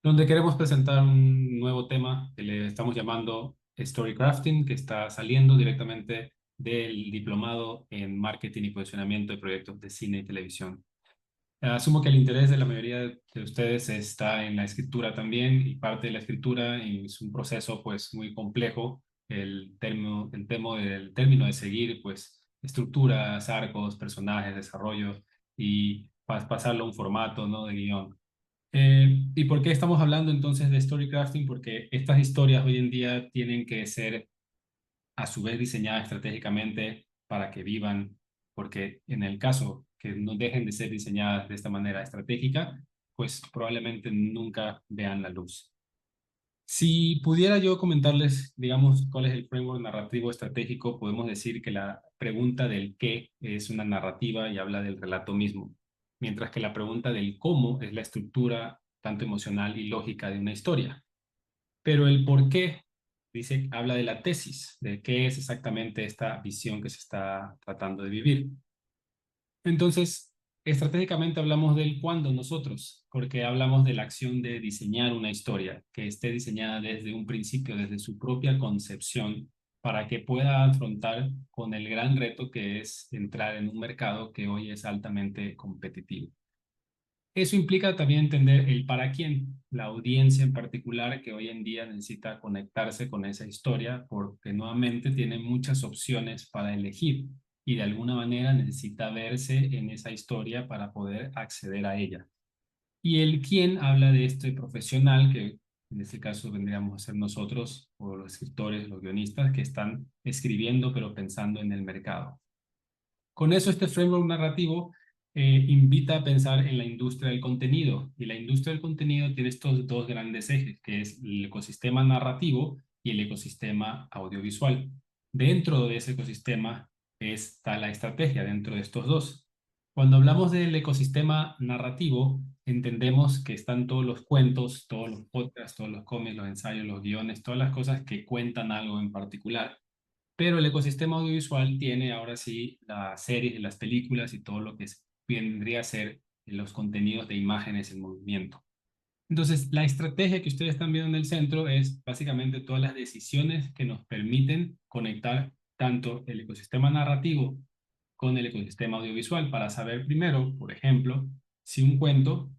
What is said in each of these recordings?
donde queremos presentar un nuevo tema que le estamos llamando Storycrafting, que está saliendo directamente del diplomado en marketing y posicionamiento de proyectos de cine y televisión. Asumo que el interés de la mayoría de ustedes está en la escritura también, y parte de la escritura es un proceso pues muy complejo. El término de seguir pues estructuras, arcos, personajes, desarrollo y pasarlo a un formato, ¿no?, de guión. ¿Y por qué estamos hablando entonces de storycrafting? Porque estas historias hoy en día tienen que ser a su vez diseñadas estratégicamente para que vivan, porque en el caso que no dejen de ser diseñadas de esta manera estratégica, pues probablemente nunca vean la luz. Si pudiera yo comentarles, digamos, cuál es el framework narrativo estratégico, podemos decir que la pregunta del qué es una narrativa y habla del relato mismo, mientras que la pregunta del cómo es la estructura tanto emocional y lógica de una historia. Pero el por qué dice, habla de la tesis, de qué es exactamente esta visión que se está tratando de vivir. Entonces, estratégicamente hablamos del cuándo nosotros, porque hablamos de la acción de diseñar una historia que esté diseñada desde un principio, desde su propia concepción, para que pueda afrontar con el gran reto que es entrar en un mercado que hoy es altamente competitivo. Eso implica también entender el para quién, la audiencia en particular que hoy en día necesita conectarse con esa historia porque nuevamente tiene muchas opciones para elegir y de alguna manera necesita verse en esa historia para poder acceder a ella. Y el quién habla de este profesional que en este caso vendríamos a ser nosotros o los escritores, los guionistas que están escribiendo pero pensando en el mercado. Con eso, este framework narrativo invita a pensar en la industria del contenido. Y la industria del contenido tiene estos dos grandes ejes, que es el ecosistema narrativo y el ecosistema audiovisual. Dentro de ese ecosistema está la estrategia, dentro de estos dos. Cuando hablamos del ecosistema narrativo, entendemos que están todos los cuentos, todos los podcasts, todos los cómics, los ensayos, los guiones, todas las cosas que cuentan algo en particular. Pero el ecosistema audiovisual tiene ahora sí las series, y las películas y todo lo que vendría a ser los contenidos de imágenes en movimiento. Entonces, la estrategia que ustedes están viendo en el centro es básicamente todas las decisiones que nos permiten conectar tanto el ecosistema narrativo con el ecosistema audiovisual para saber primero, por ejemplo, si un cuento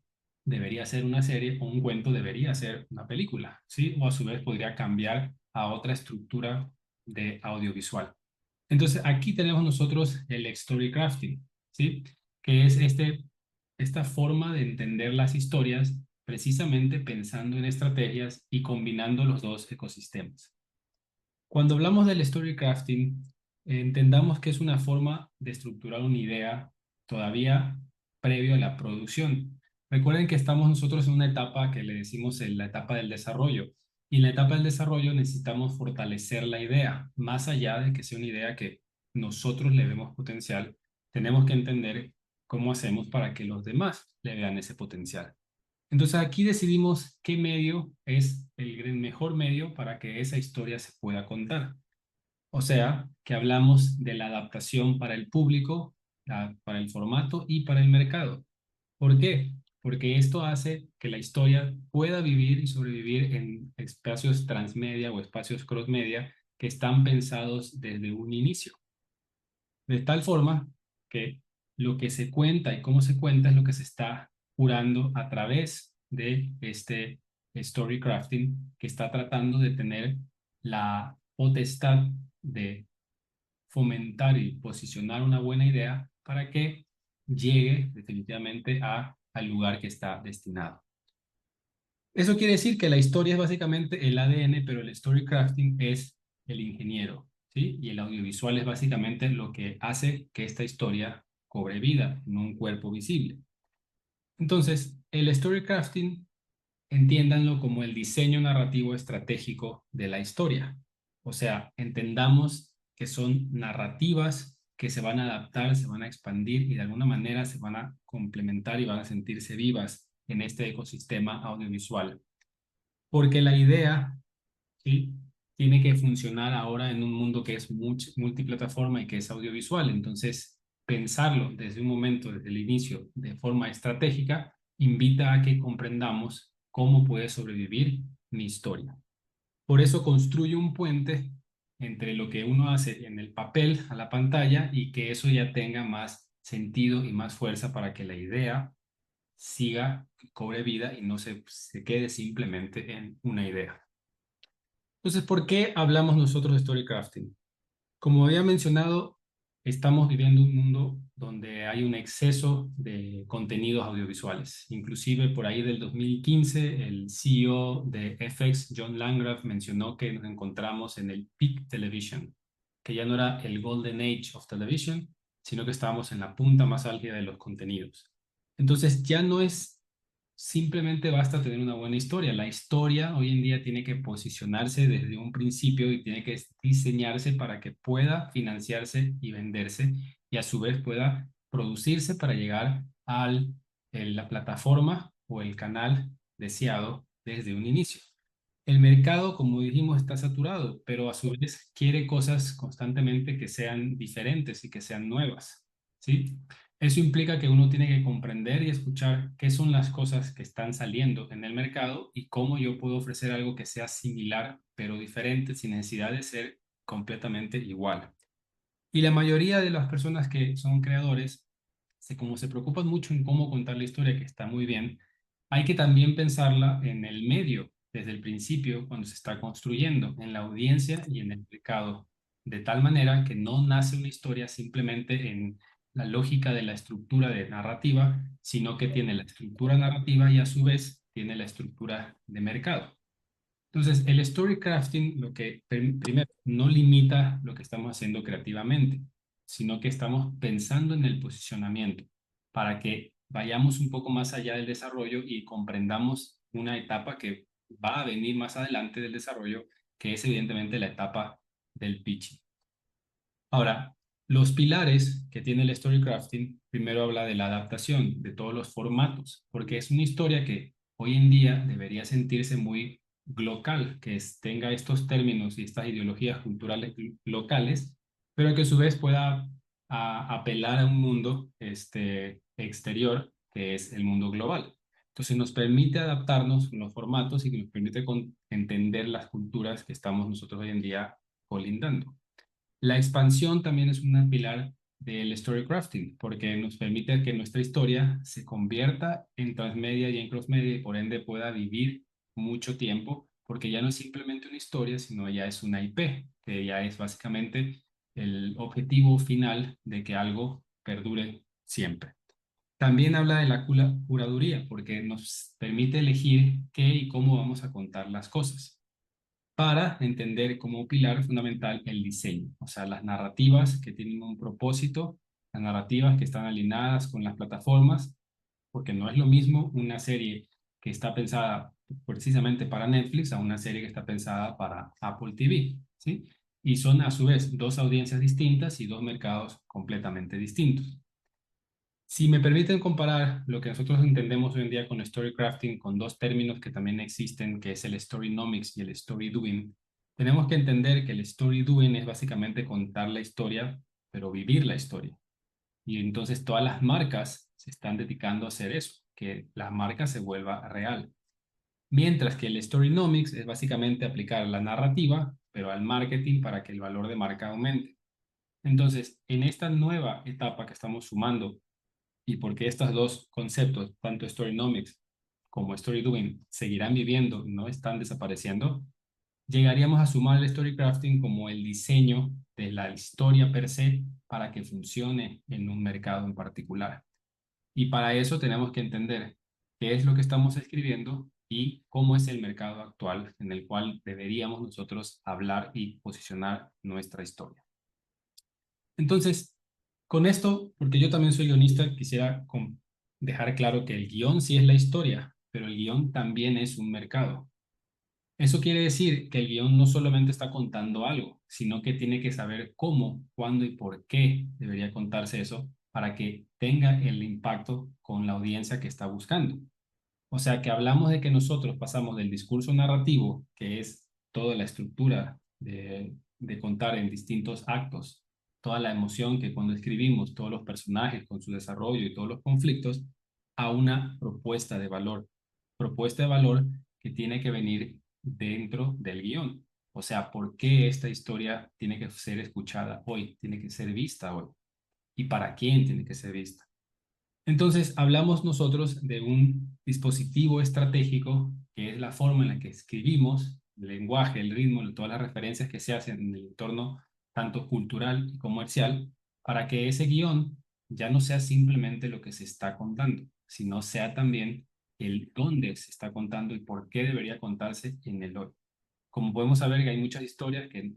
debería ser una serie o un cuento debería ser una película, ¿sí? O a su vez podría cambiar a otra estructura de audiovisual. Entonces, aquí tenemos nosotros el storycrafting, ¿sí? Que es esta forma de entender las historias precisamente pensando en estrategias y combinando los dos ecosistemas. Cuando hablamos del storycrafting, entendamos que es una forma de estructurar una idea todavía previo a la producción. Recuerden que estamos nosotros en una etapa que le decimos la etapa del desarrollo. Y en la etapa del desarrollo necesitamos fortalecer la idea. Más allá de que sea una idea que nosotros le vemos potencial, tenemos que entender cómo hacemos para que los demás le vean ese potencial. Entonces aquí decidimos qué medio es el mejor medio para que esa historia se pueda contar. O sea, que hablamos de la adaptación para el público, para el formato y para el mercado. ¿Por qué? Porque esto hace que la historia pueda vivir y sobrevivir en espacios transmedia o espacios crossmedia que están pensados desde un inicio. De tal forma que lo que se cuenta y cómo se cuenta es lo que se está curando a través de este storycrafting que está tratando de tener la potestad de fomentar y posicionar una buena idea para que llegue definitivamente al lugar que está destinado. Eso quiere decir que la historia es básicamente el ADN, pero el storycrafting es el ingeniero, ¿sí? Y el audiovisual es básicamente lo que hace que esta historia cobre vida en un cuerpo visible. Entonces, el storycrafting, entiéndanlo como el diseño narrativo estratégico de la historia. O sea, entendamos que son narrativas que se van a adaptar, se van a expandir y de alguna manera se van a complementar y van a sentirse vivas en este ecosistema audiovisual. Porque la idea, ¿sí?, tiene que funcionar ahora en un mundo que es multiplataforma y que es audiovisual. Entonces, pensarlo desde un momento, desde el inicio, de forma estratégica, invita a que comprendamos cómo puede sobrevivir mi historia. Por eso construyo un puente entre lo que uno hace en el papel a la pantalla y que eso ya tenga más sentido y más fuerza para que la idea siga, cobre vida y no se quede simplemente en una idea. Entonces, ¿por qué hablamos nosotros de storycrafting? Como había mencionado, estamos viviendo un mundo donde hay un exceso de contenidos audiovisuales. Inclusive por ahí del 2015, el CEO de FX, John Landgraf, mencionó que nos encontramos en el peak television, que ya no era el golden age of television, sino que estábamos en la punta más álgida de los contenidos. Entonces ya no es simplemente basta tener una buena historia. La historia hoy en día tiene que posicionarse desde un principio y tiene que diseñarse para que pueda financiarse y venderse y a su vez pueda producirse para llegar a la plataforma o el canal deseado desde un inicio. El mercado, como dijimos, está saturado, pero a su vez quiere cosas constantemente que sean diferentes y que sean nuevas, ¿sí? Eso implica que uno tiene que comprender y escuchar qué son las cosas que están saliendo en el mercado y cómo yo puedo ofrecer algo que sea similar, pero diferente, sin necesidad de ser completamente igual. Y la mayoría de las personas que son creadores, como se preocupan mucho en cómo contar la historia, que está muy bien, hay que también pensarla en el medio, desde el principio, cuando se está construyendo, en la audiencia y en el mercado, de tal manera que no nace una historia simplemente en la lógica de la estructura de narrativa, sino que tiene la estructura narrativa y a su vez tiene la estructura de mercado. Entonces, el story crafting lo que primero no limita lo que estamos haciendo creativamente, sino que estamos pensando en el posicionamiento para que vayamos un poco más allá del desarrollo y comprendamos una etapa que va a venir más adelante del desarrollo, que es evidentemente la etapa del pitching. Ahora, los pilares que tiene el storycrafting, primero habla de la adaptación de todos los formatos, porque es una historia que hoy en día debería sentirse muy local, tenga estos términos y estas ideologías culturales locales, pero que a su vez pueda apelar a un mundo exterior, que es el mundo global. Entonces nos permite adaptarnos en los formatos y que nos permite entender las culturas que estamos nosotros hoy en día colindando. La expansión también es un pilar del storycrafting, porque nos permite que nuestra historia se convierta en transmedia y en crossmedia y por ende pueda vivir mucho tiempo, porque ya no es simplemente una historia, sino ya es una IP, que ya es básicamente el objetivo final de que algo perdure siempre. También habla de la curaduría, porque nos permite elegir qué y cómo vamos a contar las cosas para entender como pilar fundamental el diseño, o sea, las narrativas que tienen un propósito, las narrativas que están alineadas con las plataformas, porque no es lo mismo una serie que está pensada precisamente para Netflix a una serie que está pensada para Apple TV, ¿sí? Y son a su vez dos audiencias distintas y dos mercados completamente distintos. Si me permiten comparar lo que nosotros entendemos hoy en día con storycrafting con dos términos que también existen, que es el storynomics y el story doing, tenemos que entender que el story doing es básicamente contar la historia, pero vivir la historia. Y entonces todas las marcas se están dedicando a hacer eso, que la marca se vuelva real. Mientras que el storynomics es básicamente aplicar la narrativa, pero al marketing para que el valor de marca aumente. Entonces, en esta nueva etapa que estamos sumando y porque estos dos conceptos, tanto Storynomics como Story Doing, seguirán viviendo, no están desapareciendo, llegaríamos a sumar el Storycrafting como el diseño de la historia per se para que funcione en un mercado en particular. Y para eso tenemos que entender qué es lo que estamos escribiendo y cómo es el mercado actual en el cual deberíamos nosotros hablar y posicionar nuestra historia. Entonces, con esto, porque yo también soy guionista, quisiera dejar claro que el guión sí es la historia, pero el guión también es un mercado. Eso quiere decir que el guión no solamente está contando algo, sino que tiene que saber cómo, cuándo y por qué debería contarse eso para que tenga el impacto con la audiencia que está buscando. O sea que hablamos de que nosotros pasamos del discurso narrativo, que es toda la estructura de contar en distintos actos, toda la emoción que cuando escribimos, todos los personajes con su desarrollo y todos los conflictos, a una propuesta de valor. propuesta de valor que tiene que venir dentro del guión. O sea, ¿por qué esta historia tiene que ser escuchada hoy, tiene que ser vista hoy? ¿Y para quién tiene que ser vista? Entonces, hablamos nosotros de un dispositivo estratégico que es la forma en la que escribimos, el lenguaje, el ritmo, todas las referencias que se hacen en el entorno tanto cultural y comercial, para que ese guión ya no sea simplemente lo que se está contando, sino sea también el dónde se está contando y por qué debería contarse en el hoy. Como podemos saber que hay muchas historias que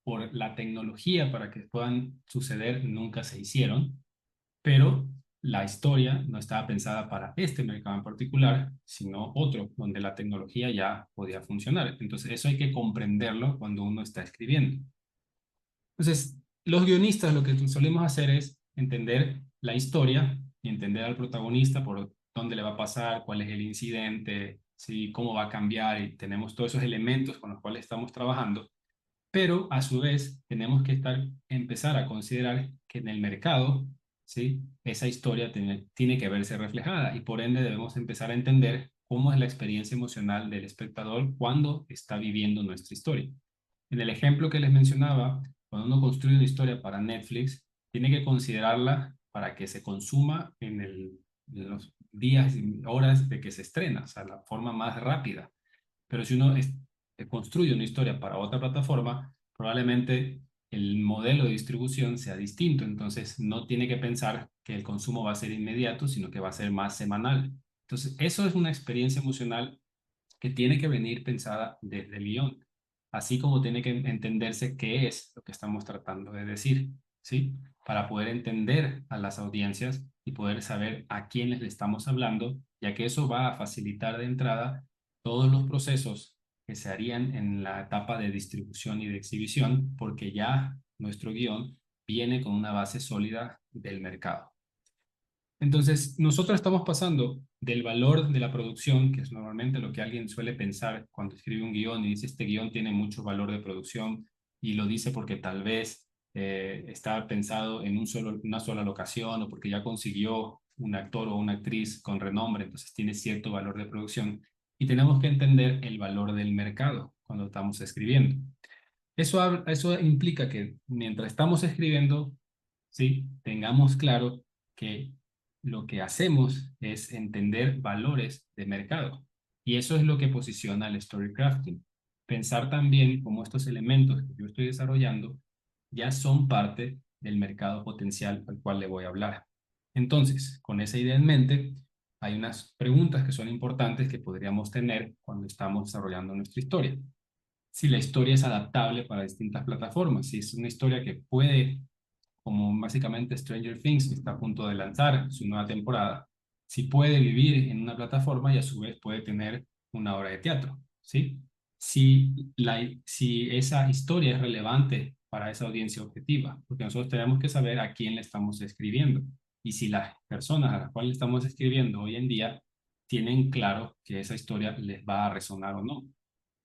por la tecnología para que puedan suceder nunca se hicieron, pero la historia no estaba pensada para este mercado en particular, sino otro, donde la tecnología ya podía funcionar. Entonces, eso hay que comprenderlo cuando uno está escribiendo. Entonces, los guionistas lo que solemos hacer es entender la historia y entender al protagonista por dónde le va a pasar, cuál es el incidente, ¿sí? Cómo va a cambiar y tenemos todos esos elementos con los cuales estamos trabajando, pero a su vez tenemos que empezar a considerar que en el mercado, ¿sí? Esa historia tiene que verse reflejada y por ende debemos empezar a entender cómo es la experiencia emocional del espectador cuando está viviendo nuestra historia. En el ejemplo que les mencionaba, cuando uno construye una historia para Netflix, tiene que considerarla para que se consuma en los días y horas de que se estrena, o sea, la forma más rápida. Pero si uno construye una historia para otra plataforma, probablemente el modelo de distribución sea distinto. Entonces, no tiene que pensar que el consumo va a ser inmediato, sino que va a ser más semanal. Entonces, eso es una experiencia emocional que tiene que venir pensada desde el guión, así como tiene que entenderse qué es lo que estamos tratando de decir, ¿sí? Para poder entender a las audiencias y poder saber a quiénes le estamos hablando, ya que eso va a facilitar de entrada todos los procesos que se harían en la etapa de distribución y de exhibición, porque ya nuestro guión viene con una base sólida del mercado. Entonces, nosotros estamos pasando del valor de la producción, que es normalmente lo que alguien suele pensar cuando escribe un guión y dice, este guión tiene mucho valor de producción, y lo dice porque tal vez está pensado en una sola locación o porque ya consiguió un actor o una actriz con renombre, entonces tiene cierto valor de producción. Y tenemos que entender el valor del mercado cuando estamos escribiendo. Eso implica que mientras estamos escribiendo, ¿sí? Tengamos claro que lo que hacemos es entender valores de mercado. Y eso es lo que posiciona el storycrafting. Pensar también cómo estos elementos que yo estoy desarrollando ya son parte del mercado potencial al cual le voy a hablar. Entonces, con esa idea en mente, hay unas preguntas que son importantes que podríamos tener cuando estamos desarrollando nuestra historia. Si la historia es adaptable para distintas plataformas, si es una historia que puede, como básicamente Stranger Things, que está a punto de lanzar su nueva temporada, si puede vivir en una plataforma y a su vez puede tener una obra de teatro, ¿sí? Si esa historia es relevante para esa audiencia objetiva, porque nosotros tenemos que saber a quién le estamos escribiendo y si las personas a las cuales le estamos escribiendo hoy en día tienen claro que esa historia les va a resonar o no.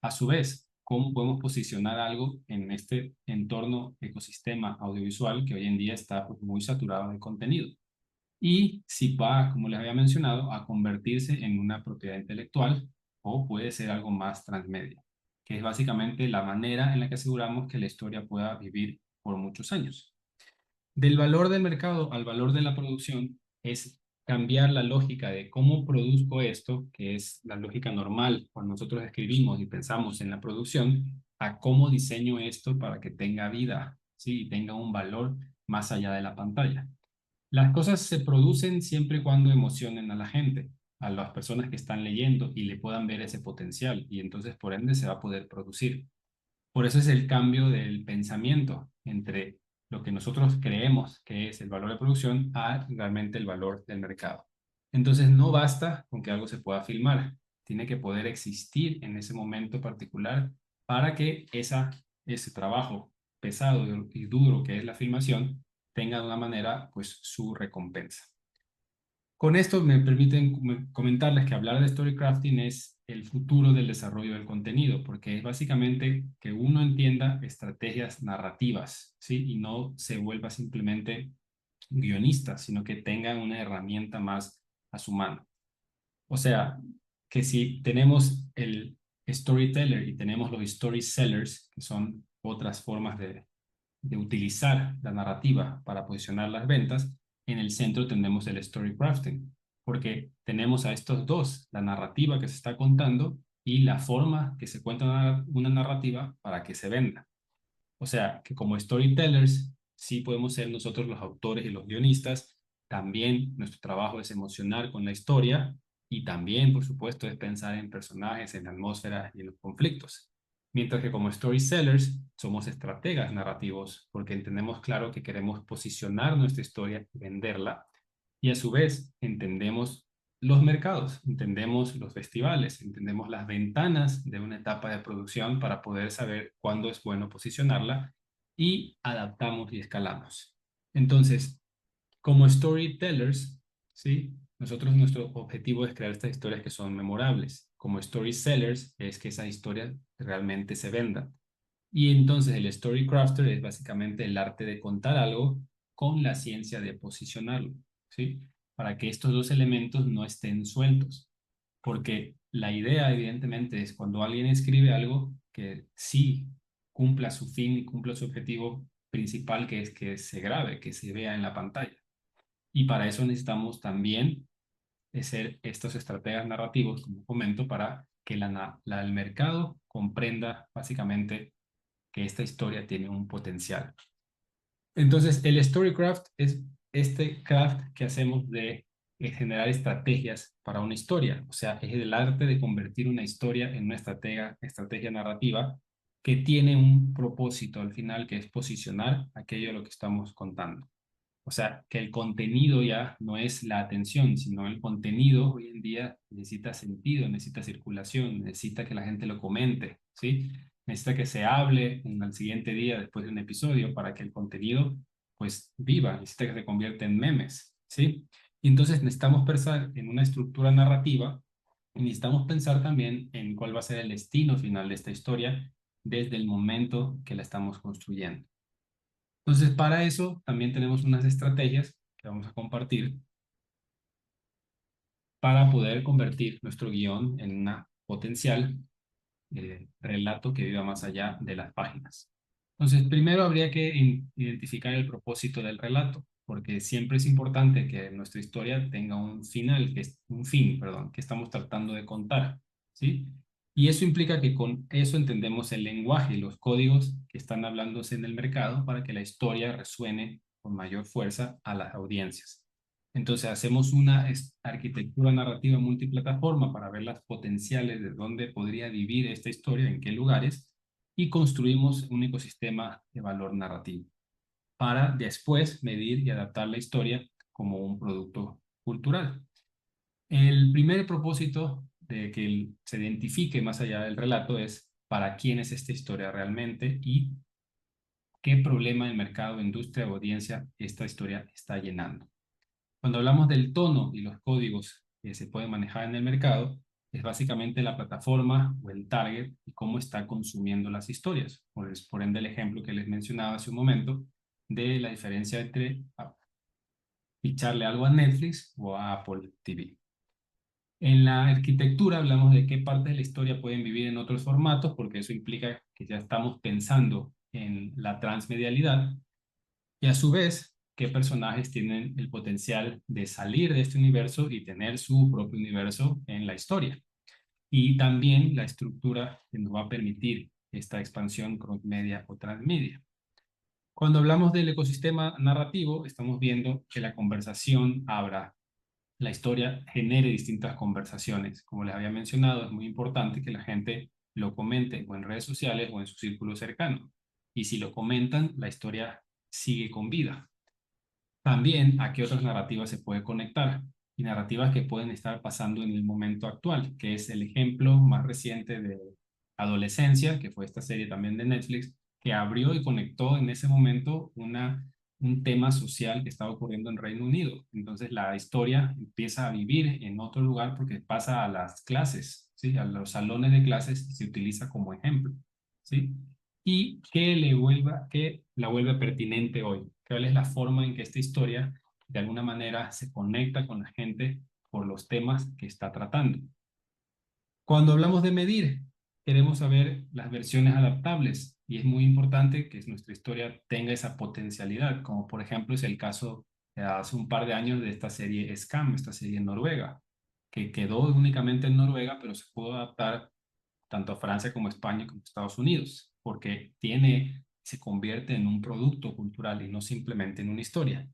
A su vez, ¿cómo podemos posicionar algo en este entorno ecosistema audiovisual que hoy en día está pues, muy saturado de contenido? Y si va, como les había mencionado, a convertirse en una propiedad intelectual o puede ser algo más transmedia, que es básicamente la manera en la que aseguramos que la historia pueda vivir por muchos años. Del valor del mercado al valor de la producción es cambiar la lógica de cómo produzco esto, que es la lógica normal cuando nosotros escribimos y pensamos en la producción, a cómo diseño esto para que tenga vida, ¿sí? Y tenga un valor más allá de la pantalla. Las cosas se producen siempre y cuando emocionen a la gente, a las personas que están leyendo y le puedan ver ese potencial y entonces por ende se va a poder producir. Por eso es el cambio del pensamiento entre lo que nosotros creemos que es el valor de producción a realmente el valor del mercado. Entonces no basta con que algo se pueda filmar, tiene que poder existir en ese momento particular para que ese trabajo pesado y duro que es la filmación tenga de una manera pues su recompensa. Con esto me permiten comentarles que hablar de storycrafting es el futuro del desarrollo del contenido, porque es básicamente que uno entienda estrategias narrativas, ¿sí? Y no se vuelva simplemente guionista, sino que tenga una herramienta más a su mano. O sea, que si tenemos el storyteller y tenemos los story sellers, que son otras formas de utilizar la narrativa para posicionar las ventas, en el centro tenemos el story crafting, porque tenemos a estos dos, la narrativa que se está contando y la forma que se cuenta una narrativa para que se venda. O sea, que como storytellers, sí podemos ser nosotros los autores y los guionistas. También nuestro trabajo es emocionar con la historia y también, por supuesto, es pensar en personajes, en la atmósfera y en los conflictos. Mientras que como storytellers somos estrategas narrativos porque entendemos claro que queremos posicionar nuestra historia y venderla. Y a su vez entendemos los mercados, entendemos los festivales, entendemos las ventanas de una etapa de producción para poder saber cuándo es bueno posicionarla y adaptamos y escalamos. Entonces, como storytellers, ¿sí? Nosotros nuestro objetivo es crear estas historias que son memorables. Como story sellers es que esa historia realmente se venda. Y entonces el story crafter es básicamente el arte de contar algo con la ciencia de posicionarlo, ¿sí? Para que estos dos elementos no estén sueltos. Porque la idea, evidentemente, es cuando alguien escribe algo que sí cumpla su fin y cumpla su objetivo principal, que es que se grabe, que se vea en la pantalla. Y para eso necesitamos también ser estos estrategas narrativos, como comento, para que el mercado comprenda básicamente que esta historia tiene un potencial. Entonces, el Storycraft es este craft que hacemos de generar estrategias para una historia. O sea, es el arte de convertir una historia en una estrategia narrativa que tiene un propósito al final, que es posicionar aquello de lo que estamos contando. O sea, que el contenido ya no es la atención, sino el contenido hoy en día necesita sentido, necesita circulación, necesita que la gente lo comente, ¿sí? Necesita que se hable en el siguiente día después de un episodio para que el contenido pues viva, necesita que se convierta en memes, ¿sí? Y entonces necesitamos pensar en una estructura narrativa y necesitamos pensar también en cuál va a ser el destino final de esta historia desde el momento que la estamos construyendo. Entonces, para eso también tenemos unas estrategias que vamos a compartir para poder convertir nuestro guión en una potencial relato que viva más allá de las páginas. Entonces, primero habría que identificar el propósito del relato, porque siempre es importante que nuestra historia tenga un final, que es un fin, perdón, que estamos tratando de contar, ¿sí? Y eso implica que con eso entendemos el lenguaje y los códigos que están hablándose en el mercado para que la historia resuene con mayor fuerza a las audiencias. Entonces hacemos una arquitectura narrativa multiplataforma para ver las potenciales de dónde podría vivir esta historia, en qué lugares, y construimos un ecosistema de valor narrativo para después medir y adaptar la historia como un producto cultural. El primer propósito de que se identifique más allá del relato es para quién es esta historia realmente y qué problema del mercado, industria o audiencia esta historia está llenando. Cuando hablamos del tono y los códigos que se pueden manejar en el mercado, es básicamente la plataforma o el target y cómo está consumiendo las historias. Por ende, el ejemplo que les mencionaba hace un momento de la diferencia entre ficharle algo a Netflix o a Apple TV. En la arquitectura hablamos de qué partes de la historia pueden vivir en otros formatos, porque eso implica que ya estamos pensando en la transmedialidad y a su vez, qué personajes tienen el potencial de salir de este universo y tener su propio universo en la historia. Y también la estructura que nos va a permitir esta expansión cross-media o transmedia. Cuando hablamos del ecosistema narrativo, estamos viendo que la conversación abra, la historia genere distintas conversaciones. Como les había mencionado, es muy importante que la gente lo comente o en redes sociales o en su círculo cercano. Y si lo comentan, la historia sigue con vida. También a qué otras narrativas se puede conectar y narrativas que pueden estar pasando en el momento actual, que es el ejemplo más reciente de Adolescencia, que fue esta serie también de Netflix, que abrió y conectó en ese momento un tema social que estaba ocurriendo en Reino Unido. Entonces la historia empieza a vivir en otro lugar porque pasa a las clases, ¿sí? A los salones de clases y se utiliza como ejemplo, ¿sí? Y que la vuelve pertinente hoy. ¿Cuál es la forma en que esta historia de alguna manera se conecta con la gente por los temas que está tratando? Cuando hablamos de medir, queremos saber las versiones adaptables y es muy importante que nuestra historia tenga esa potencialidad, como por ejemplo es el caso de hace un par de años de esta serie Scam, esta serie en Noruega, que quedó únicamente en Noruega, pero se pudo adaptar tanto a Francia como a España como a Estados Unidos, porque se convierte en un producto cultural y no simplemente en una historia.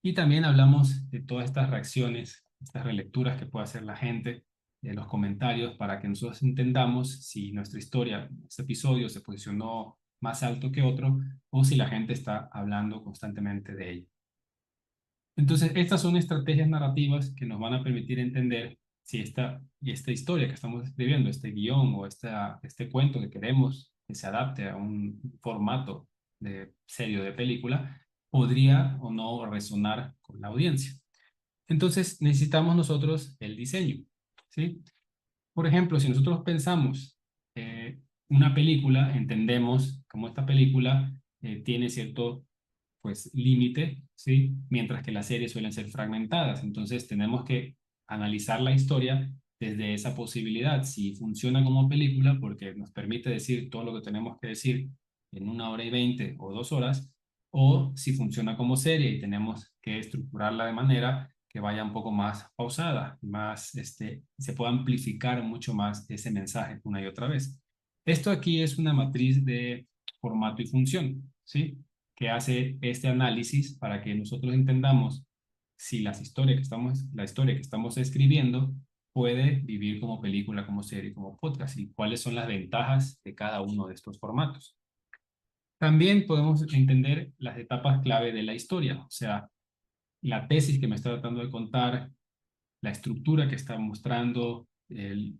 Y también hablamos de todas estas reacciones, estas relecturas que puede hacer la gente, de los comentarios, para que nosotros entendamos si nuestra historia, este episodio, se posicionó más alto que otro o si la gente está hablando constantemente de ello. Entonces, estas son estrategias narrativas que nos van a permitir entender si esta historia que estamos escribiendo, este guión o este cuento que queremos que se adapte a un formato de serie o de película, podría o no resonar con la audiencia. Entonces, necesitamos nosotros el diseño, ¿sí? Por ejemplo, si nosotros pensamos una película, entendemos cómo esta película tiene cierto pues límite, ¿sí? Mientras que las series suelen ser fragmentadas. Entonces tenemos que analizar la historia desde esa posibilidad, si funciona como película, porque nos permite decir todo lo que tenemos que decir en 1 hora y 20 o 2 horas, o si funciona como serie y tenemos que estructurarla de manera que vaya un poco más pausada, más, se pueda amplificar mucho más ese mensaje una y otra vez. Esto aquí es una matriz de formato y función, ¿sí? Que hace este análisis para que nosotros entendamos si la historia que estamos escribiendo puede vivir como película, como serie, como podcast y cuáles son las ventajas de cada uno de estos formatos. También podemos entender las etapas clave de la historia, o sea, la tesis que me está tratando de contar, la estructura que está mostrando,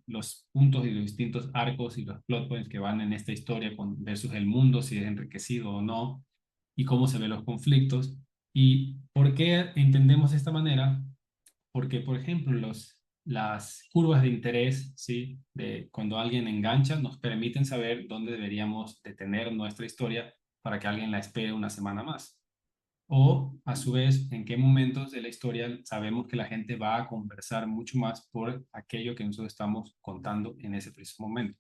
los puntos y los distintos arcos y los plot points que van en esta historia versus el mundo, si es enriquecido o no, y cómo se ven los conflictos. ¿Y por qué entendemos de esta manera? Porque, por ejemplo, las curvas de interés, ¿sí? De cuando alguien engancha, nos permiten saber dónde deberíamos detener nuestra historia para que alguien la espere una semana más. O, a su vez, en qué momentos de la historia sabemos que la gente va a conversar mucho más por aquello que nosotros estamos contando en ese preciso momento.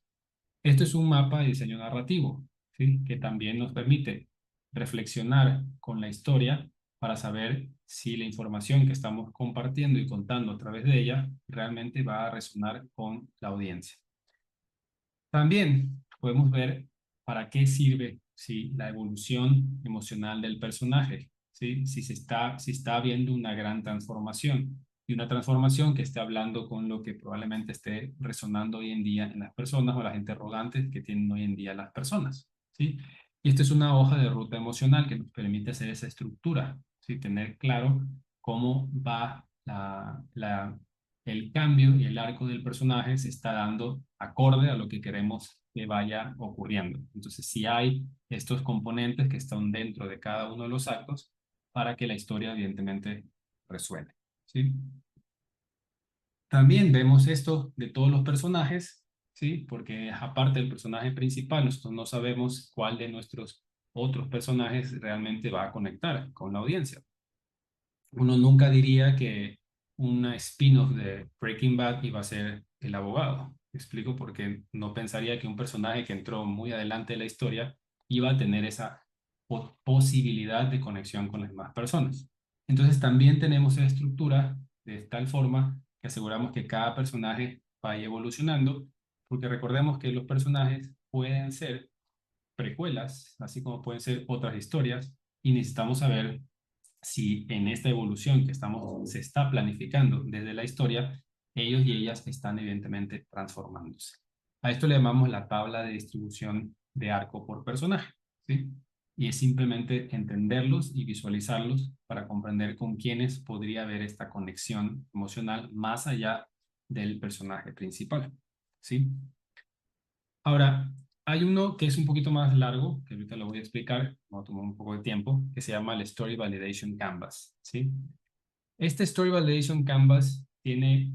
Esto es un mapa de diseño narrativo, ¿sí? Que también nos permite reflexionar con la historia para saber si la información que estamos compartiendo y contando a través de ella realmente va a resonar con la audiencia. También podemos ver para qué sirve, ¿sí? La evolución emocional del personaje, ¿sí? Si está habiendo una gran transformación y una transformación que esté hablando con lo que probablemente esté resonando hoy en día en las personas o las interrogantes que tienen hoy en día las personas, ¿sí? Y esta es una hoja de ruta emocional que nos permite hacer esa estructura, ¿sí? Tener claro cómo va el cambio y el arco del personaje se está dando acorde a lo que queremos que vaya ocurriendo. Entonces, si hay estos componentes que están dentro de cada uno de los actos para que la historia evidentemente resuene, ¿sí? También vemos esto de todos los personajes, ¿sí? Porque aparte del personaje principal, nosotros no sabemos cuál de nuestros otros personajes realmente va a conectar con la audiencia. Uno nunca diría que una spin-off de Breaking Bad iba a ser el abogado. Me explico porque no pensaría que un personaje que entró muy adelante de la historia iba a tener esa posibilidad de conexión con las demás personas. Entonces también tenemos esa estructura de tal forma que aseguramos que cada personaje vaya evolucionando, porque recordemos que los personajes pueden ser precuelas, así como pueden ser otras historias, y necesitamos saber si en esta evolución que se está planificando desde la historia, ellos y ellas están evidentemente transformándose. A esto le llamamos la tabla de distribución de arco por personaje, ¿sí? Y es simplemente entenderlos y visualizarlos para comprender con quiénes podría haber esta conexión emocional más allá del personaje principal, ¿sí? Ahora, hay uno que es un poquito más largo, que ahorita lo voy a explicar, va a tomar un poco de tiempo, que se llama el Story Validation Canvas, ¿sí? Este Story Validation Canvas tiene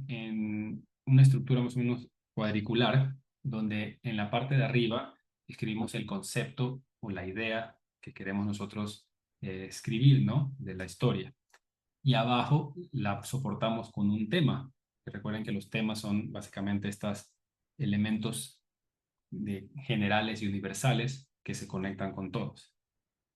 una estructura más o menos cuadricular, donde en la parte de arriba escribimos el concepto o la idea que queremos nosotros escribir, ¿no? De la historia. Y abajo la soportamos con un tema. Recuerden que los temas son básicamente estas elementos generales y universales que se conectan con todos.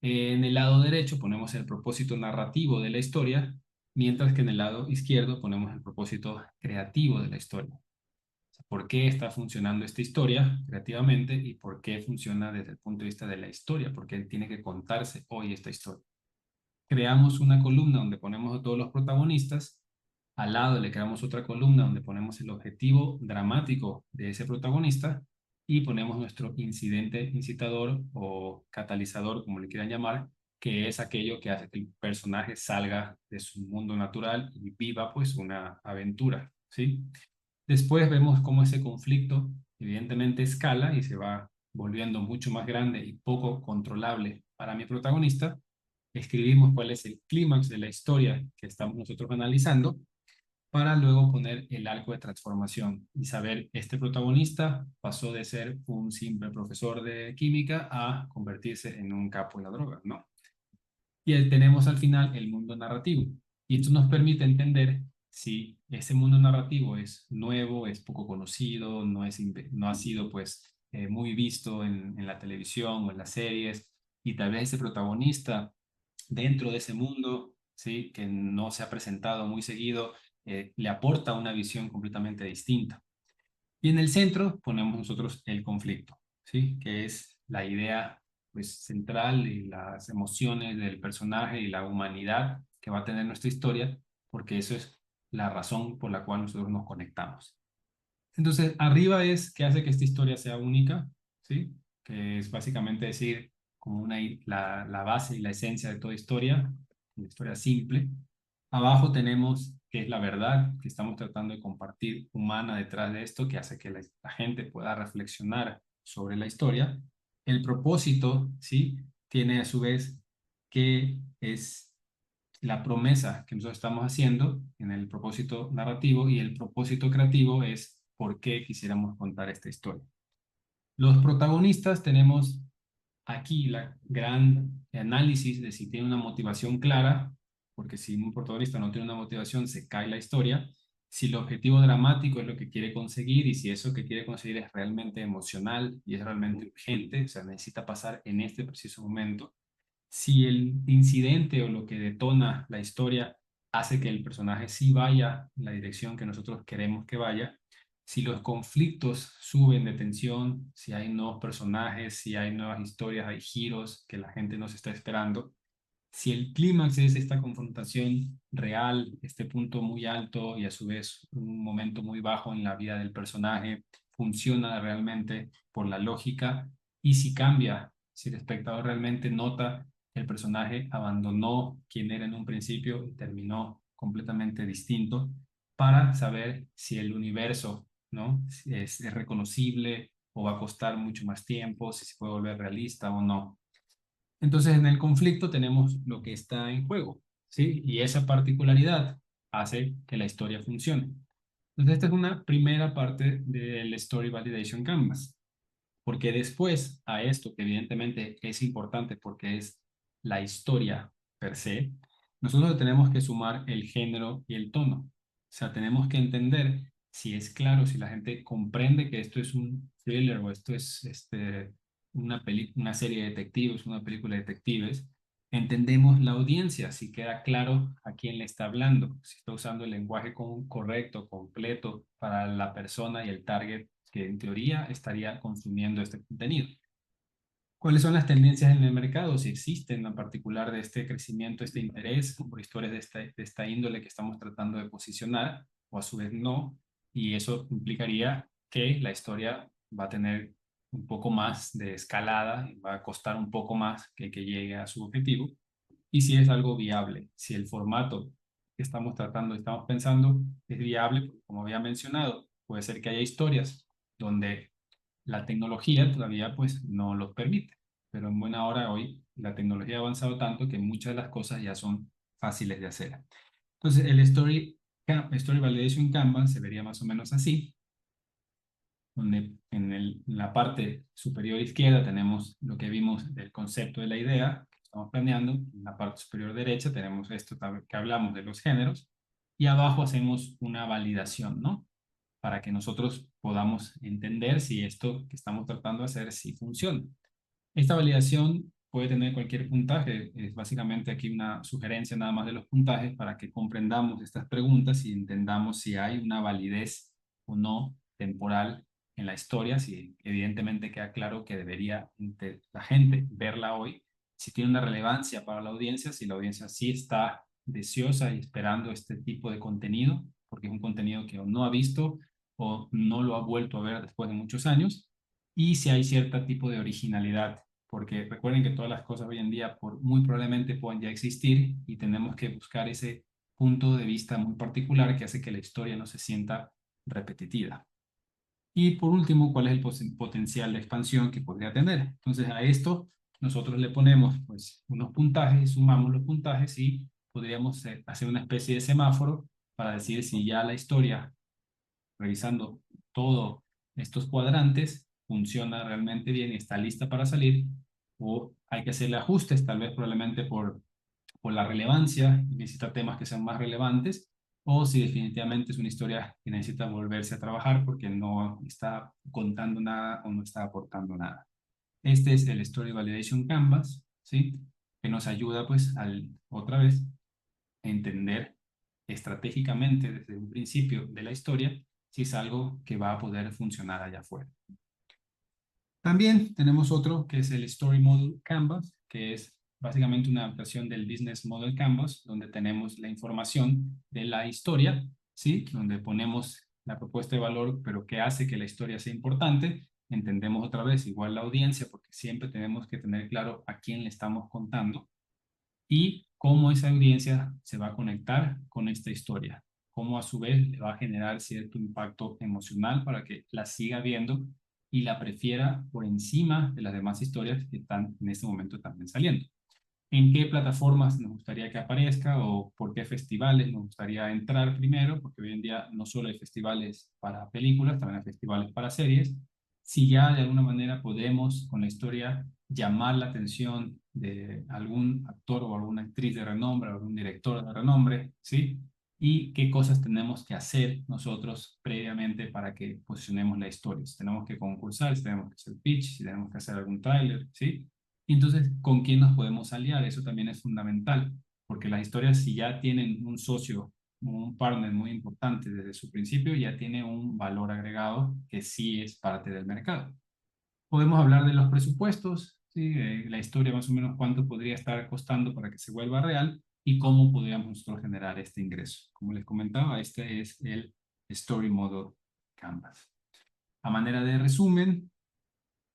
En el lado derecho ponemos el propósito narrativo de la historia, mientras que en el lado izquierdo ponemos el propósito creativo de la historia. O sea, ¿por qué está funcionando esta historia creativamente y por qué funciona desde el punto de vista de la historia? ¿Por qué tiene que contarse hoy esta historia? Creamos una columna donde ponemos a todos los protagonistas, al lado le creamos otra columna donde ponemos el objetivo dramático de ese protagonista y ponemos nuestro incidente incitador o catalizador, como le quieran llamar, que es aquello que hace que el personaje salga de su mundo natural y viva pues una aventura, ¿sí? Después vemos cómo ese conflicto evidentemente escala y se va volviendo mucho más grande y poco controlable para mi protagonista. Escribimos cuál es el clímax de la historia que estamos nosotros analizando para luego poner el arco de transformación y saber, este protagonista pasó de ser un simple profesor de química a convertirse en un capo de la droga, ¿no? Y ahí tenemos al final el mundo narrativo. Y esto nos permite entender si ese mundo narrativo es nuevo, es poco conocido, no ha sido pues muy visto en la televisión o en las series, y tal vez ese protagonista dentro de ese mundo, ¿sí? Que no se ha presentado muy seguido, le aporta una visión completamente distinta. Y en el centro ponemos nosotros el conflicto, ¿sí? Que es la idea pues, central y las emociones del personaje y la humanidad que va a tener nuestra historia, porque eso es la razón por la cual nosotros nos conectamos. Entonces, arriba es que hace que esta historia sea única, ¿sí? Que es básicamente decir como la base y la esencia de toda historia, una historia simple. Abajo tenemos que es la verdad que estamos tratando de compartir humana detrás de esto, que hace que la gente pueda reflexionar sobre la historia. El propósito, ¿sí? Tiene a su vez que es la promesa que nosotros estamos haciendo en el propósito narrativo, y el propósito creativo es por qué quisiéramos contar esta historia. Los protagonistas tenemos aquí la gran análisis de si tiene una motivación clara, porque si un protagonista no tiene una motivación se cae la historia, si el objetivo dramático es lo que quiere conseguir y si eso que quiere conseguir es realmente emocional y es realmente urgente, o sea, necesita pasar en este preciso momento, si el incidente o lo que detona la historia hace que el personaje sí vaya en la dirección que nosotros queremos que vaya, si los conflictos suben de tensión, si hay nuevos personajes, si hay nuevas historias, hay giros que la gente no se está esperando, si el clímax es esta confrontación real, este punto muy alto y a su vez un momento muy bajo en la vida del personaje, funciona realmente por la lógica, y si cambia, si el espectador realmente nota que el personaje abandonó quien era en un principio y terminó completamente distinto, para saber si el universo, ¿no? Si es reconocible o va a costar mucho más tiempo, si se puede volver realista o no. Entonces, en el conflicto tenemos lo que está en juego, ¿sí? Y esa particularidad hace que la historia funcione. Entonces, esta es una primera parte del Story Validation Canvas, porque después a esto, que evidentemente es importante porque es la historia per se, nosotros tenemos que sumar el género y el tono. O sea, tenemos que entender si es claro, si la gente comprende que esto es un thriller o esto es una serie de detectives, una película de detectives. Entendemos la audiencia, si queda claro a quién le está hablando, si está usando el lenguaje correcto, completo para la persona y el target que en teoría estaría consumiendo este contenido. ¿Cuáles son las tendencias en el mercado? Si existen en particular de este crecimiento, este interés por historias de esta índole que estamos tratando de posicionar, o a su vez no, y eso implicaría que la historia va a tener un poco más de escalada, va a costar un poco más que llegue a su objetivo, y si es algo viable, si el formato que estamos tratando, estamos pensando, es viable, como había mencionado, puede ser que haya historias donde la tecnología todavía pues no lo permite, pero en buena hora hoy la tecnología ha avanzado tanto que muchas de las cosas ya son fáciles de hacer. Entonces el Story Validation Canvas se vería más o menos así, donde en la parte superior izquierda tenemos lo que vimos del concepto de la idea que estamos planeando, en la parte superior derecha tenemos esto que hablamos de los géneros, y abajo hacemos una validación, ¿no? para que nosotros podamos entender si esto que estamos tratando de hacer sí funciona. Esta validación puede tener cualquier puntaje. Es básicamente aquí una sugerencia nada más de los puntajes para que comprendamos estas preguntas y entendamos si hay una validez o no temporal en la historia, si evidentemente queda claro que debería la gente verla hoy, si tiene una relevancia para la audiencia, si la audiencia sí está deseosa y esperando este tipo de contenido, porque es un contenido que o no ha visto o no lo ha vuelto a ver después de muchos años, y si hay cierto tipo de originalidad, porque recuerden que todas las cosas hoy en día muy probablemente puedan ya existir y tenemos que buscar ese punto de vista muy particular que hace que la historia no se sienta repetitiva. Y por último, ¿cuál es el potencial de expansión que podría tener? Entonces a esto nosotros le ponemos pues unos puntajes, sumamos los puntajes y podríamos hacer una especie de semáforo para decir si ya la historia, revisando todos estos cuadrantes, funciona realmente bien y está lista para salir, o hay que hacerle ajustes, tal vez probablemente por la relevancia y necesita temas que sean más relevantes, o si definitivamente es una historia que necesita volverse a trabajar porque no está contando nada o no está aportando nada. Este es el Story Validation Canvas, ¿sí? Que nos ayuda pues otra vez a entender estratégicamente desde un principio de la historia si es algo que va a poder funcionar allá afuera. También tenemos otro que es el Story Model Canvas, que es básicamente una adaptación del Business Model Canvas, donde tenemos la información de la historia, ¿sí? Donde ponemos la propuesta de valor, pero que hace que la historia sea importante. Entendemos otra vez igual la audiencia, porque siempre tenemos que tener claro a quién le estamos contando y cómo esa audiencia se va a conectar con esta historia, cómo a su vez le va a generar cierto impacto emocional para que la siga viendo y la prefiera por encima de las demás historias que están en este momento también saliendo. ¿En qué plataformas nos gustaría que aparezca o por qué festivales nos gustaría entrar primero? Porque hoy en día no solo hay festivales para películas, también hay festivales para series. Si ya de alguna manera podemos con la historia llamar la atención de algún actor o alguna actriz de renombre, algún director de renombre, ¿sí? Y qué cosas tenemos que hacer nosotros previamente para que posicionemos la historia. Si tenemos que concursar, si tenemos que hacer pitch, si tenemos que hacer algún tráiler, ¿sí? Y entonces, ¿con quién nos podemos aliar? Eso también es fundamental, porque las historias, si ya tienen un socio, un partner muy importante desde su principio, ya tiene un valor agregado que sí es parte del mercado. Podemos hablar de los presupuestos, ¿sí? La historia más o menos cuánto podría estar costando para que se vuelva real y cómo podríamos nosotros generar este ingreso. Como les comentaba, este es el Story Model Canvas. A manera de resumen,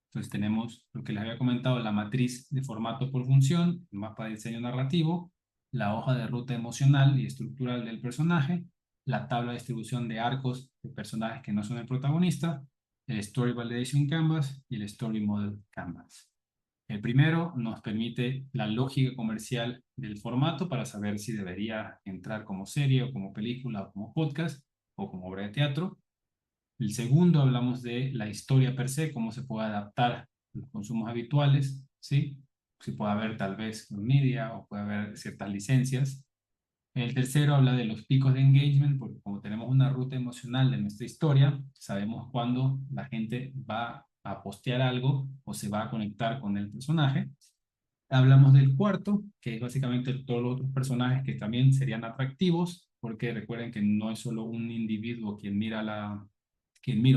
entonces tenemos lo que les había comentado, la matriz de formato por función, el mapa de diseño narrativo, la hoja de ruta emocional y estructural del personaje, la tabla de distribución de arcos de personajes que no son el protagonista, el Story Validation Canvas y el Story Model Canvas. El primero nos permite la lógica comercial del formato para saber si debería entrar como serie o como película o como podcast o como obra de teatro. El segundo, hablamos de la historia per se, cómo se puede adaptar a los consumos habituales, ¿sí? Si puede haber tal vez un media o puede haber ciertas licencias. El tercero habla de los picos de engagement, porque como tenemos una ruta emocional de nuestra historia, sabemos cuándo la gente va a postear algo o se va a conectar con el personaje. Hablamos del cuarto, que es básicamente todos los otros personajes que también serían atractivos, porque recuerden que no es solo un individuo quien mira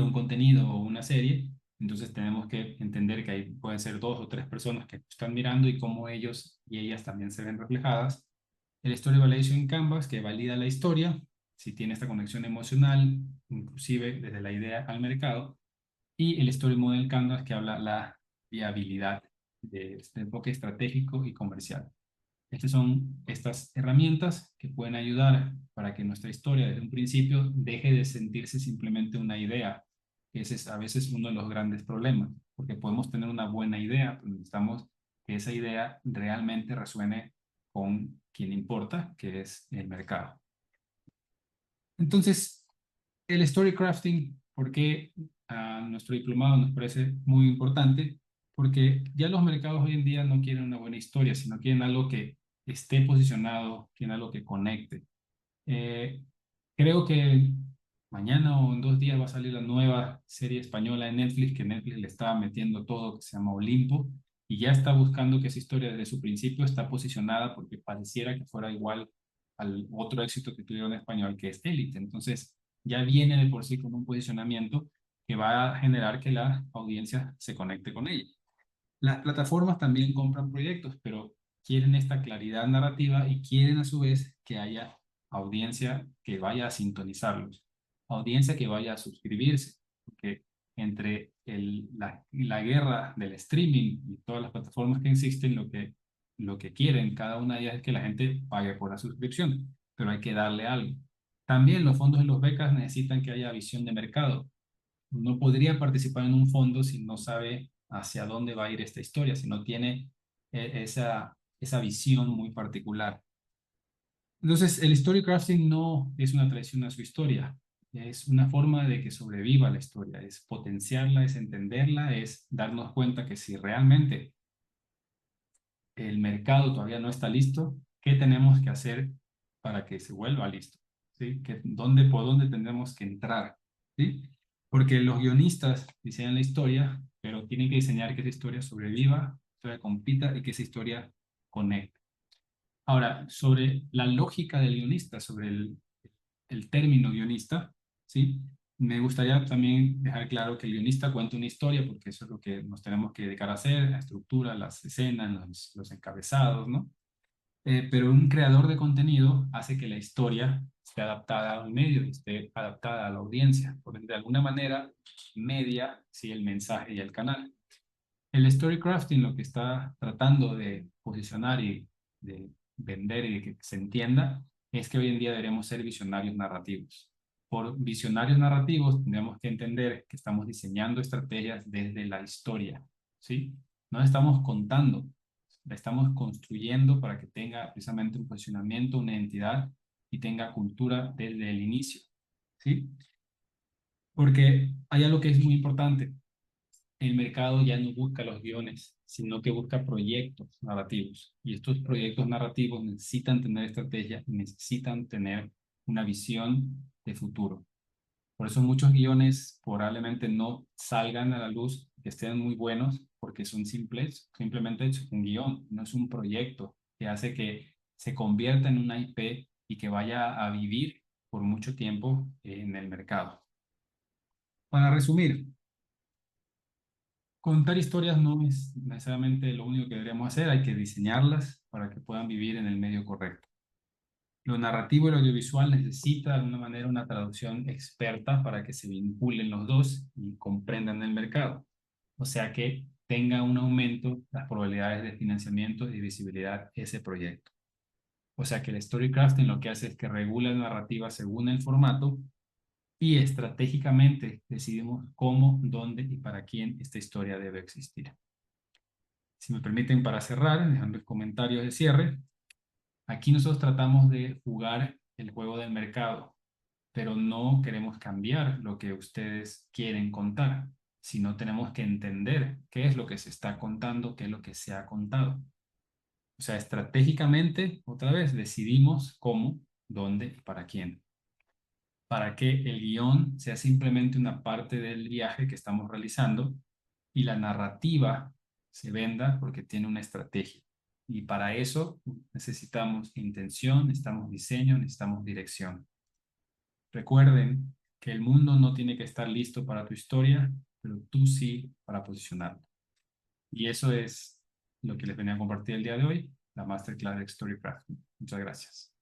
un contenido o una serie, entonces tenemos que entender que ahí pueden ser dos o tres personas que están mirando y cómo ellos y ellas también se ven reflejadas. El Story Validation Canvas, que valida la historia, si tiene esta conexión emocional, inclusive desde la idea al mercado, y el Story Model Canvas, que habla la viabilidad de este enfoque estratégico y comercial. Estas son estas herramientas que pueden ayudar para que nuestra historia desde un principio deje de sentirse simplemente una idea, que ese es a veces uno de los grandes problemas, porque podemos tener una buena idea, pero necesitamos que esa idea realmente resuene con quien importa, que es el mercado. Entonces, el story crafting, ¿por qué a nuestro diplomado nos parece muy importante? Porque ya los mercados hoy en día no quieren una buena historia, sino quieren algo que esté posicionado, quieren algo que conecte. Eh, Creo que Mañana o en 2 días va a salir la nueva serie española de Netflix, que Netflix le estaba metiendo todo, que se llama Olimpo, y ya está buscando que esa historia desde su principio está posicionada porque pareciera que fuera igual al otro éxito que tuvieron en español, que es Élite. Entonces, ya viene de por sí con un posicionamiento que va a generar que la audiencia se conecte con ella. Las plataformas también compran proyectos, pero quieren esta claridad narrativa y quieren a su vez que haya audiencia que vaya a sintonizarlos, audiencia que vaya a suscribirse, porque entre la guerra del streaming y todas las plataformas que existen, lo que quieren cada una de ellas es que la gente pague por la suscripción, pero hay que darle algo. También los fondos de los becas necesitan que haya visión de mercado. No podría participar en un fondo si no sabe hacia dónde va a ir esta historia, si no tiene esa visión muy particular. Entonces, el storycrafting no es una traición a su historia, es una forma de que sobreviva la historia, es potenciarla, es entenderla, es darnos cuenta que si realmente el mercado todavía no está listo, ¿qué tenemos que hacer para que se vuelva listo? ¿Sí? ¿Por dónde tendremos que entrar? ¿Sí? Porque los guionistas diseñan la historia, pero tienen que diseñar que esa historia sobreviva, que esa historia compita y que esa historia conecte. Ahora, sobre la lógica del guionista, sobre el término guionista, ¿sí? Me gustaría también dejar claro que el guionista cuenta una historia, porque eso es lo que nos tenemos que dedicar a hacer, la estructura, las escenas, los encabezados, ¿no? Pero un creador de contenido hace que la historia esté adaptada al medio, esté adaptada a la audiencia, porque de alguna manera media, sí, el mensaje y el canal. El storycrafting lo que está tratando de posicionar y de vender y de que se entienda es que hoy en día deberemos ser visionarios narrativos. Por visionarios narrativos tenemos que entender que estamos diseñando estrategias desde la historia, ¿sí? No estamos contando, la estamos construyendo para que tenga precisamente un posicionamiento, una identidad y tenga cultura desde el inicio, ¿sí? Porque hay algo que es muy importante. El mercado ya no busca los guiones, sino que busca proyectos narrativos. Y estos proyectos narrativos necesitan tener estrategia y necesitan tener una visión de futuro. Por eso muchos guiones probablemente no salgan a la luz, que estén muy buenos, porque son simples, simplemente es un guión, no es un proyecto que hace que se convierta en una IP y que vaya a vivir por mucho tiempo en el mercado. Para resumir, contar historias no es necesariamente lo único que deberíamos hacer, hay que diseñarlas para que puedan vivir en el medio correcto. Lo narrativo y lo audiovisual necesita de alguna manera una traducción experta para que se vinculen los dos y comprendan el mercado. O sea que tenga un aumento las probabilidades de financiamiento y visibilidad ese proyecto. O sea que el storycrafting lo que hace es que regula la narrativa según el formato y estratégicamente decidimos cómo, dónde y para quién esta historia debe existir. Si me permiten, para cerrar, dejando comentarios de cierre, aquí nosotros tratamos de jugar el juego del mercado, pero no queremos cambiar lo que ustedes quieren contar, sino tenemos que entender qué es lo que se está contando, qué es lo que se ha contado. O sea, estratégicamente, otra vez, decidimos cómo, dónde y para quién. Para que el guión sea simplemente una parte del viaje que estamos realizando y la narrativa se venda porque tiene una estrategia. Y para eso necesitamos intención, necesitamos diseño, necesitamos dirección. Recuerden que el mundo no tiene que estar listo para tu historia, pero tú sí para posicionarlo. Y eso es lo que les venía a compartir el día de hoy, la Masterclass de Storycraft. Muchas gracias.